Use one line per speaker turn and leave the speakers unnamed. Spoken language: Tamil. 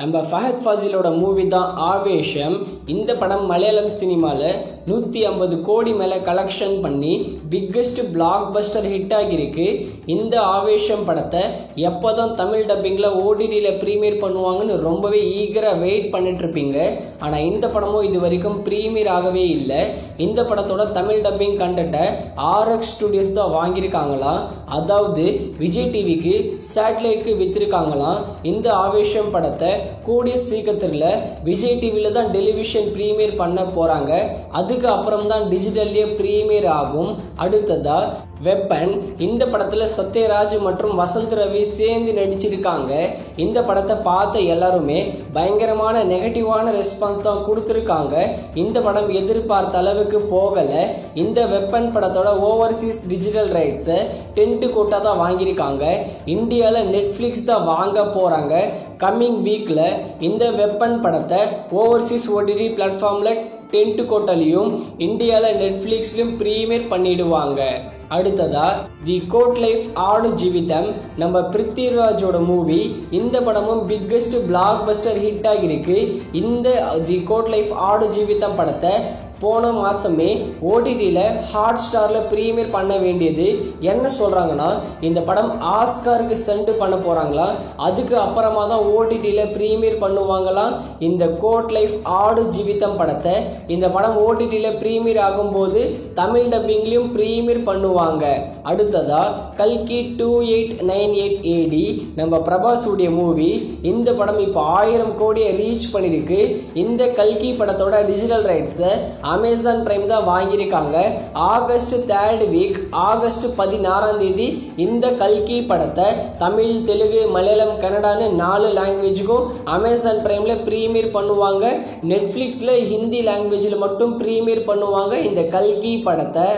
நம்ம ஃபஹத் ஃபாசிலோட மூவி தான் ஆவேஷம். இந்த படம் மலையாளம் சினிமாவில் 150 கோடி மேலே கலெக்ஷன் பண்ணி பிக்கஸ்ட் பிளாக் பஸ்டர் ஹிட் ஆகியிருக்கு. இந்த ஆவேஷம் படத்தை எப்போ தான் தமிழ் டப்பிங்கில் ஓடிடியில் ப்ரீமியர் பண்ணுவாங்கன்னு ரொம்பவே ஈகராக வெயிட் பண்ணிட்டுருப்பீங்க. ஆனால் இந்த படமும் இது வரைக்கும் ப்ரீமியர் ஆகவே இல்லை. இந்த படத்தோட தமிழ் டப்பிங் கண்டென்ட்டை RX ஸ்டுடியோஸ் தான் வாங்கியிருக்காங்களாம். அதாவது விஜய் டிவிக்கு சேட்டலைட்க்கு விற்றுருக்காங்களாம். இந்த ஆவேஷம் படத்தை கூடிய சீக்கிரத்தில் விஜய் டிவியில் தான் டெலிவிஷன் ப்ரீமியர் பண்ண போகிறாங்க. அதுக்கு அப்புறம் தான் டிஜிட்டல்லே ப்ரீமியர் ஆகும். அடுத்ததா வெப்பன். இந்த படத்தில் சத்யராஜ் மற்றும் வசந்த் ரவி சேர்ந்து நடிச்சிருக்காங்க. இந்த படத்தை பார்த்த எல்லாருமே பயங்கரமான நெகட்டிவான ரெஸ்பான்ஸ் தான் கொடுத்துருக்காங்க. இந்த படம் எதிர்பார்த்த அளவுக்கு போகலை. இந்த வெப்பன் படத்தோட ஓவர்சீஸ் டிஜிட்டல் ரைட்ஸை 10 கோட்டா தான் வாங்கியிருக்காங்க. இந்தியாவில் நெட்ஃப்ளிக்ஸ் தான் வாங்க போகிறாங்க. கம்மிங் வீக்கில் இந்த வெப்பன் படத்தை ஓவர்சீஸ் OTT பிளாட்ஃபார்மில் 10 கோட்டாலையும் இந்தியாவில் நெட்ஃப்ளிக்ஸ்லையும் ப்ரீமியர் பண்ணிடுவாங்க. அடுத்ததா தி கோட் லைஃப் ஆடு ஜீவிதம், நம்ம பிருத்திவிராஜோட மூவி. இந்த படமும் பிக்கஸ்ட் பிளாக் பஸ்டர் ஹிட் ஆகிருக்கு. இந்த தி கோட் லைஃப் ஆடு ஜீவிதம் படத்தை போன மாதமே ஓடிடியில் ஹாட் ஸ்டாரில் ப்ரீமியர் பண்ண வேண்டியது. என்ன சொல்கிறாங்கன்னா, இந்த படம் ஆஸ்காருக்கு சென்ட் பண்ண போகிறாங்களாம். அதுக்கு அப்புறமா தான் ஓடிடியில் ப்ரீமியர் பண்ணுவாங்களாம். இந்த கோட் லைஃப் ஆடு ஜீவிதம் படத்தை இந்த படம் ஓடிடியில் ப்ரீமியர் ஆகும்போது தமிழ் டப்பிங்லேயும் ப்ரீமியர் பண்ணுவாங்க. அடுத்ததா கல்கி 2898 AD, நம்ம பிரபாஸுடைய மூவி. இந்த படம் இப்போ 1000 கோடியை ரீச் பண்ணியிருக்கு. இந்த கல்கி படத்தோட டிஜிட்டல் ரைட்ஸை அமேசான் பிரைம் தான் வாங்கியிருக்காங்க. ஆகஸ்ட் 3rd வீக், ஆகஸ்ட் 16 இந்த கல்கி படத்தை தமிழ், தெலுங்கு, மலையாளம், கன்னடான்னு 4 லாங்குவேஜுக்கும் அமேசான் பிரைமில் ப்ரீமியர் பண்ணுவாங்க. நெட்ஃப்ளிக்ஸில் ஹிந்தி லாங்குவேஜில் மட்டும் ப்ரீமியர் பண்ணுவாங்க இந்த கல்கி படத்தை.